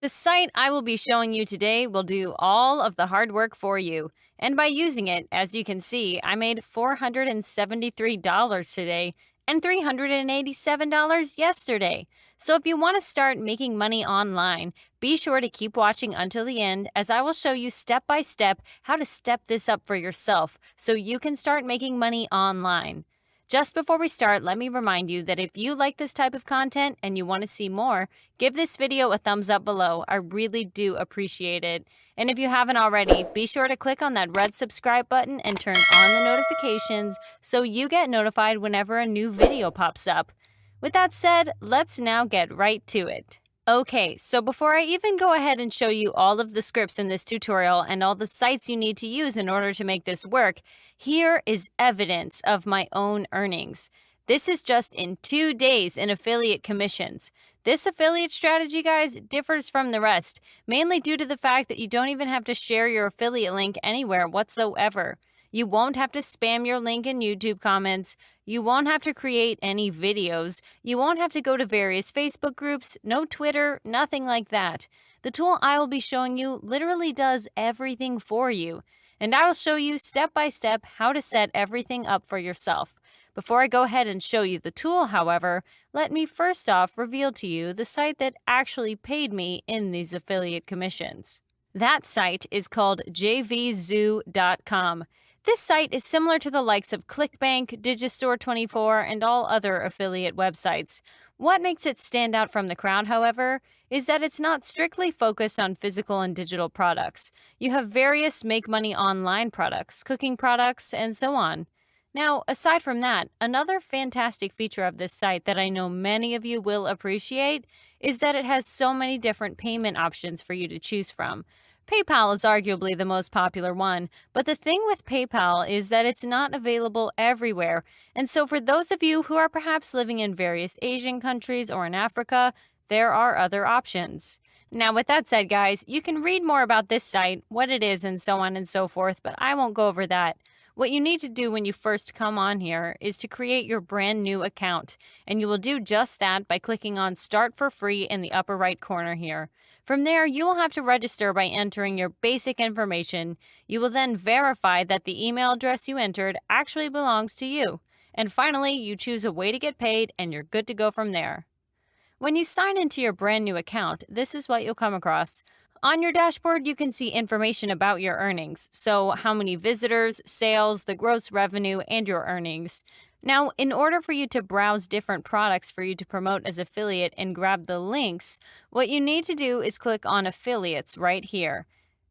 The site I will be showing you today will do all of the hard work for you. And by using it, as you can see, I made $473 today and $387 yesterday. So if you want to start making money online, be sure to keep watching until the end, as I will show you step by step how to step this up for yourself so you can start making money online. Just before we start, let me remind you that if you like this type of content and you want to see more, give this video a thumbs up below. I really do appreciate it. And if you haven't already, be sure to click on that red subscribe button and turn on the notifications so you get notified whenever a new video pops up. With that said, let's now get right to it. Okay, so before I even go ahead and show you all of the scripts in this tutorial and all the sites you need to use in order to make this work, here is evidence of my own earnings. This is just in 2 days in affiliate commissions. This affiliate strategy, guys, differs from the rest, mainly due to the fact that you don't even have to share your affiliate link anywhere whatsoever. You won't have to spam your link in YouTube comments. You won't have to create any videos. You won't have to go to various Facebook groups, no Twitter, nothing like that. The tool I will be showing you literally does everything for you. And I will show you step by step how to set everything up for yourself. Before I go ahead and show you the tool, however, let me first off reveal to you the site that actually paid me in these affiliate commissions. That site is called jvzoo.com. This site is similar to the likes of ClickBank, Digistore24, and all other affiliate websites. What makes it stand out from the crowd, however, is that it's not strictly focused on physical and digital products. You have various make money online products, cooking products, and so on. Now, aside from that, another fantastic feature of this site that I know many of you will appreciate is that it has so many different payment options for you to choose from. PayPal is arguably the most popular one, but the thing with PayPal is that it's not available everywhere. And so for those of you who are perhaps living in various Asian countries or in Africa, there are other options. Now, with that said, guys, you can read more about this site, what it is, and so on and so forth, but I won't go over that. What you need to do when you first come on here is to create your brand new account, and you will do just that by clicking on Start for Free in the upper right corner here. From there, you will have to register by entering your basic information. You will then verify that the email address you entered actually belongs to you. And finally, you choose a way to get paid and you're good to go from there. When you sign into your brand new account, this is what you'll come across. On your dashboard, you can see information about your earnings, so how many visitors, sales, the gross revenue, and your earnings. Now, in order for you to browse different products for you to promote as affiliate and grab the links, what you need to do is click on Affiliates right here.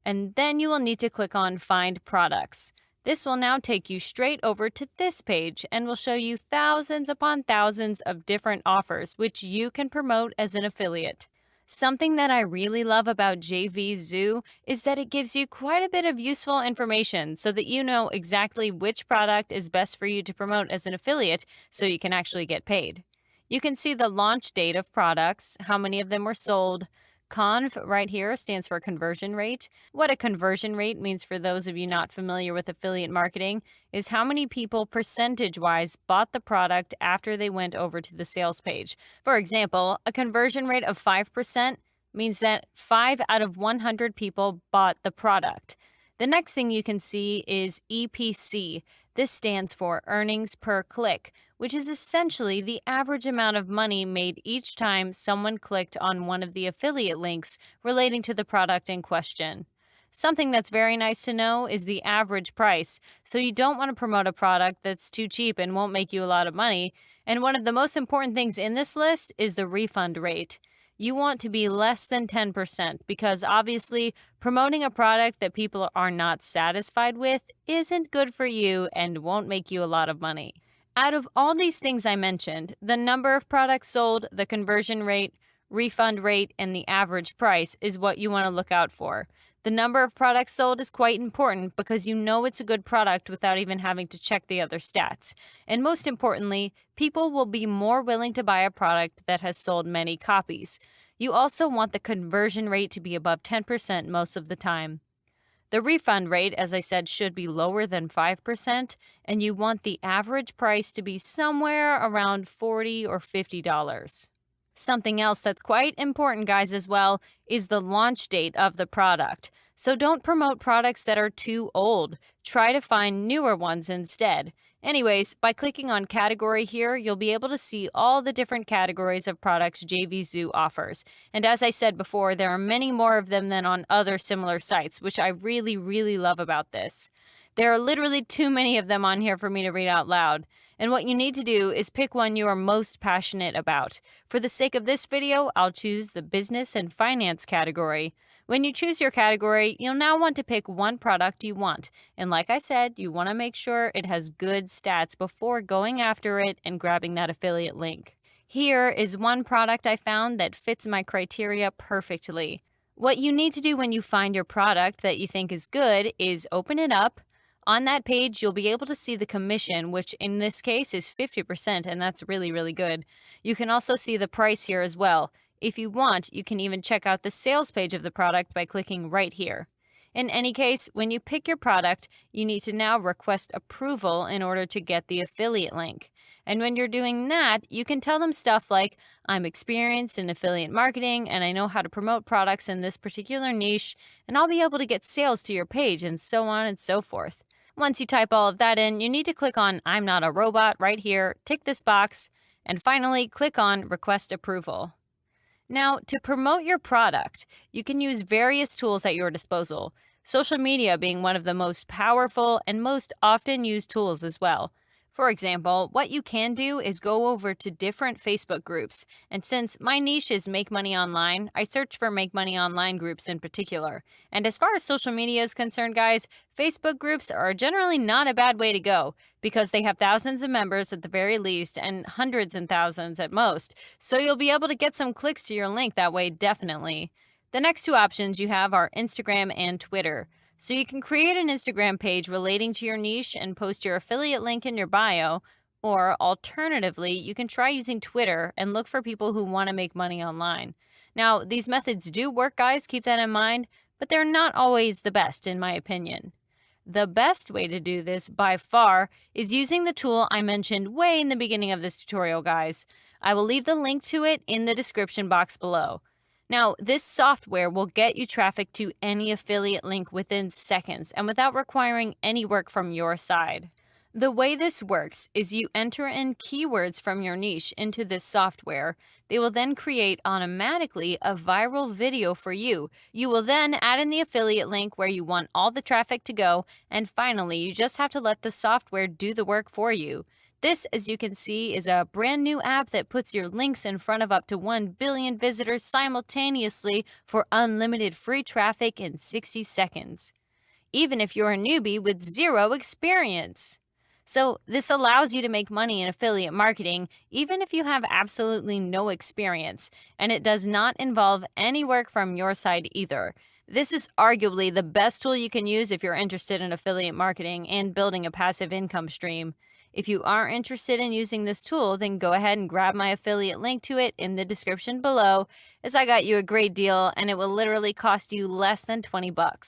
And then you will need to click on Find Products. This will now take you straight over to this page and will show you thousands upon thousands of different offers which you can promote as an affiliate. Something that I really love about JVZoo is that it gives you quite a bit of useful information so that you know exactly which product is best for you to promote as an affiliate so you can actually get paid. You can see the launch date of products, how many of them were sold. Conv right here stands for conversion rate. What a conversion rate means for those of you not familiar with affiliate marketing is how many people percentage-wise bought the product after they went over to the sales page. For example, a conversion rate of 5% means that 5 out of 100 people bought the product. The next thing you can see is EPC. This stands for earnings per click, which is essentially the average amount of money made each time someone clicked on one of the affiliate links relating to the product in question. Something that's very nice to know is the average price, so you don't want to promote a product that's too cheap and won't make you a lot of money. And one of the most important things in this list is the refund rate. You want to be less than 10% because obviously promoting a product that people are not satisfied with isn't good for you and won't make you a lot of money. Out of all these things I mentioned, the number of products sold, the conversion rate, refund rate, and the average price is what you want to look out for. The number of products sold is quite important because you know it's a good product without even having to check the other stats. And most importantly, people will be more willing to buy a product that has sold many copies. You also want the conversion rate to be above 10% most of the time. The refund rate, as I said, should be lower than 5%, and you want the average price to be somewhere around $40 or $50. Something else that's quite important, guys, as well, is the launch date of the product. So don't promote products that are too old. Try to find newer ones instead. Anyways, by clicking on category here, you'll be able to see all the different categories of products JVZoo offers. And as I said before, there are many more of them than on other similar sites, which I really, really love about this. There are literally too many of them on here for me to read out loud. And what you need to do is pick one you are most passionate about. For the sake of this video, I'll choose the business and finance category. When you choose your category, you'll now want to pick one product you want. And like I said, you want to make sure it has good stats before going after it and grabbing that affiliate link. Here is one product I found that fits my criteria perfectly. What you need to do when you find your product that you think is good is open it up. On that page, you'll be able to see the commission, which in this case is 50%, and that's really, really good. You can also see the price here as well. If you want, you can even check out the sales page of the product by clicking right here. In any case, when you pick your product, you need to now request approval in order to get the affiliate link. And when you're doing that, you can tell them stuff like, I'm experienced in affiliate marketing and I know how to promote products in this particular niche, and I'll be able to get sales to your page, and so on and so forth. Once you type all of that in, you need to click on I'm not a robot right here, tick this box, and finally click on Request Approval. Now, to promote your product, you can use various tools at your disposal, social media being one of the most powerful and most often used tools as well. For example, what you can do is go over to different Facebook groups, and since my niche is Make Money Online, I search for Make Money Online groups in particular. And as far as social media is concerned, guys, Facebook groups are generally not a bad way to go, because they have thousands of members at the very least and hundreds and thousands at most, so you'll be able to get some clicks to your link that way definitely. The next two options you have are Instagram and Twitter. So you can create an Instagram page relating to your niche and post your affiliate link in your bio, or alternatively, you can try using Twitter and look for people who want to make money online. Now, these methods do work, guys, keep that in mind, but they're not always the best in my opinion. The best way to do this by far is using the tool I mentioned way in the beginning of this tutorial, guys. I will leave the link to it in the description box below. Now, this software will get you traffic to any affiliate link within seconds and without requiring any work from your side. The way this works is you enter in keywords from your niche into this software. They will then create automatically a viral video for you. You will then add in the affiliate link where you want all the traffic to go, and finally, you just have to let the software do the work for you. This, as you can see, is a brand new app that puts your links in front of up to 1 billion visitors simultaneously for unlimited free traffic in 60 seconds, even if you're a newbie with zero experience. So this allows you to make money in affiliate marketing even if you have absolutely no experience, and it does not involve any work from your side either. This is arguably the best tool you can use if you're interested in affiliate marketing and building a passive income stream. If you are interested in using this tool, then go ahead and grab my affiliate link to it in the description below, as I got you a great deal and it will literally cost you less than 20 bucks.